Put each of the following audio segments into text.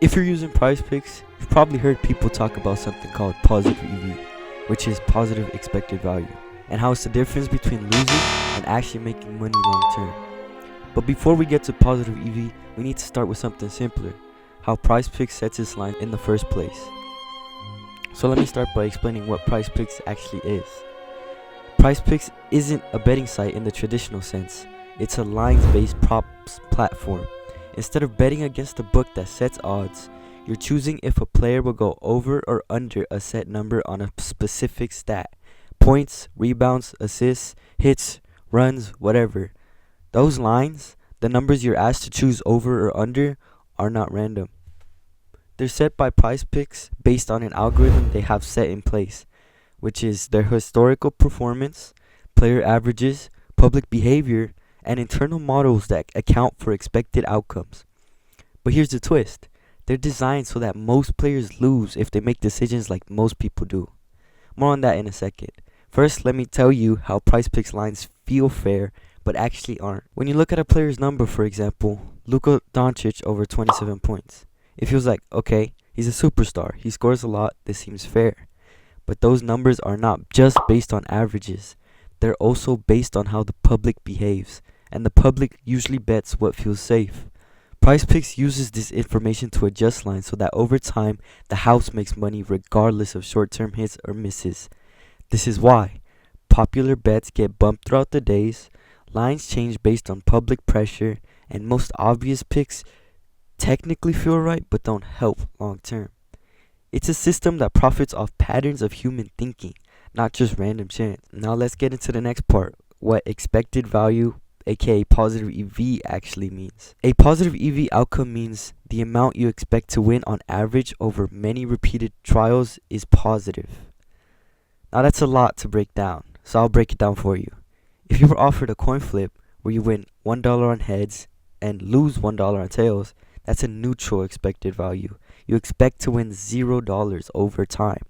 If you're using PrizePicks, you've probably heard people talk about something called positive EV, which is positive expected value, and how it's the difference between losing and actually making money long term. But before we get to positive EV, we need to start with something simpler, how PrizePicks sets its line in the first place. So let me start by explaining what PrizePicks actually is. PrizePicks isn't a betting site in the traditional sense. It's a lines-based props platform. Instead of betting against the book that sets odds, you're choosing if a player will go over or under a set number on a specific stat. Points, rebounds, assists, hits, runs, whatever. Those lines, the numbers you're asked to choose over or under, are not random. They're set by PrizePicks based on an algorithm they have set in place, which is their historical performance, player averages, public behavior, and internal models that account for expected outcomes. But here's the twist. They're designed so that most players lose if they make decisions like most people do. More on that in a second. First, let me tell you how PrizePicks lines feel fair but actually aren't. When you look at a player's number, for example, Luka Doncic over 27 points, it feels like, okay, he's a superstar, he scores a lot, this seems fair. But those numbers are not just based on averages. They're also based on how the public behaves, and the public usually bets what feels safe. PrizePicks uses this information to adjust lines so that over time, the house makes money regardless of short-term hits or misses. This is why popular bets get bumped throughout the days, lines change based on public pressure, and most obvious picks technically feel right but don't help long-term. It's a system that profits off patterns of human thinking, not just random chance. Now let's get into the next part, what expected value, aka positive EV, actually means. A positive EV outcome means the amount you expect to win on average over many repeated trials is positive. Now that's a lot to break down, so I'll break it down for you. If you were offered a coin flip where you win $1 on heads and lose $1 on tails, that's a neutral expected value. You expect to win $0 over time.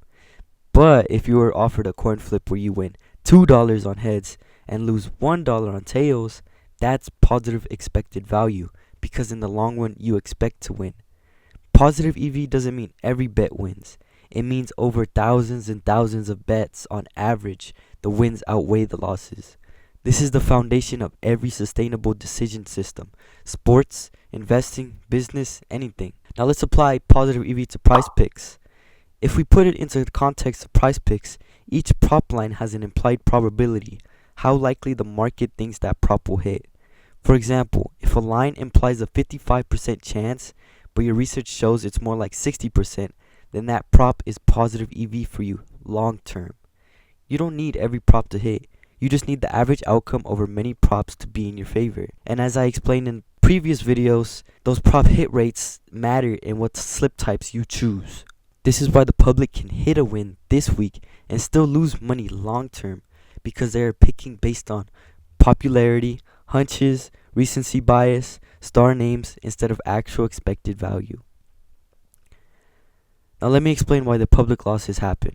But if you were offered a coin flip where you win $2 on heads and lose $1 on tails, that's positive expected value because in the long run you expect to win. Positive EV doesn't mean every bet wins. It means over thousands and thousands of bets on average, the wins outweigh the losses. This is the foundation of every sustainable decision system. Sports, investing, business, anything. Now let's apply positive EV to PrizePicks. If we put it into the context of PrizePicks, each prop line has an implied probability, how likely the market thinks that prop will hit. For example, if a line implies a 55% chance, but your research shows it's more like 60%, then that prop is positive EV for you long term. You don't need every prop to hit. You just need the average outcome over many props to be in your favor. And as I explained in previous videos, those prop hit rates matter in what slip types you choose. This is why the public can hit a win this week and still lose money long term because they are picking based on popularity, hunches, recency bias, star names instead of actual expected value. Now let me explain why the public losses happen.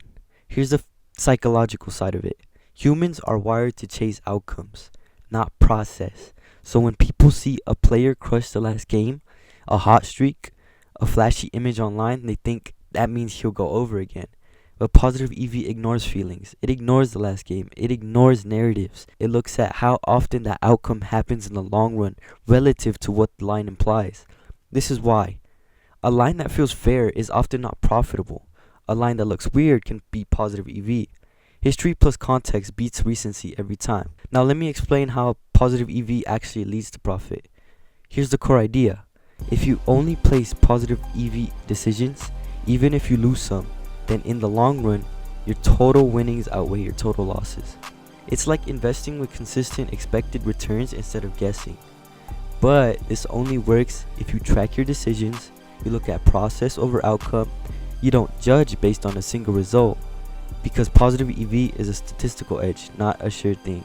Here's the psychological side of it. Humans are wired to chase outcomes, not process. So when people see a player crush the last game, a hot streak, a flashy image online, they think that means he'll go over again. But positive EV ignores feelings. It ignores the last game. It ignores narratives. It looks at how often that outcome happens in the long run relative to what the line implies. This is why a line that feels fair is often not profitable. A line that looks weird can be positive EV. History plus context beats recency every time. Now let me explain how positive EV actually leads to profit. Here's the core idea. If you only place positive EV decisions, even if you lose some, then in the long run, your total winnings outweigh your total losses. It's like investing with consistent expected returns instead of guessing. But this only works if you track your decisions, you look at process over outcome, you don't judge based on a single result, because positive EV is a statistical edge, not a sure thing.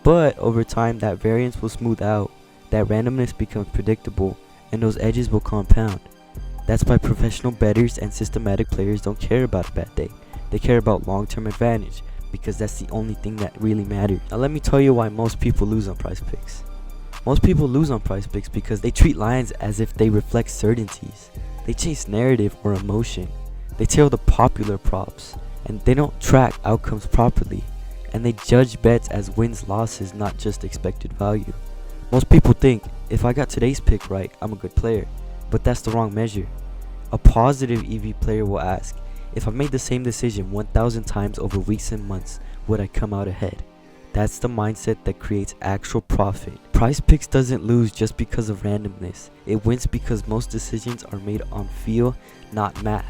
But over time, that variance will smooth out, that randomness becomes predictable, and those edges will compound. That's why professional bettors and systematic players don't care about a bad day. They care about long-term advantage, because that's the only thing that really matters. Now let me tell you why most people lose on PrizePicks. Most people lose on PrizePicks because they treat lines as if they reflect certainties. They chase narrative or emotion. They tail the popular props, and they don't track outcomes properly, and they judge bets as wins losses, not just expected value. Most people think, if I got today's pick right, I'm a good player, but that's the wrong measure. A positive EV player will ask, if I made the same decision 1,000 times over weeks and months, would I come out ahead? That's the mindset that creates actual profit. PrizePicks doesn't lose just because of randomness. It wins because most decisions are made on feel, not math.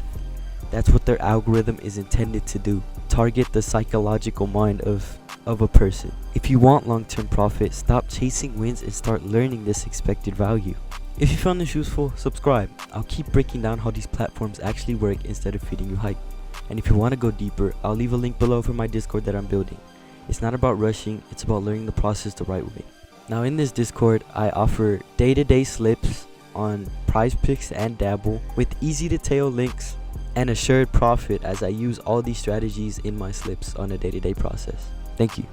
That's what their algorithm is intended to do. Target the psychological mind of a person. If you want long-term profit, stop chasing wins and start learning this expected value. If you found this useful, subscribe. I'll keep breaking down how these platforms actually work instead of feeding you hype. And if you want to go deeper, I'll leave a link below for my Discord that I'm building. It's not about rushing, it's about learning the process the right way. Now in this Discord, I offer day-to-day slips on PrizePicks and Dabble with easy-to-tail links and assured profit as I use all these strategies in my slips on a day-to-day process. Thank you.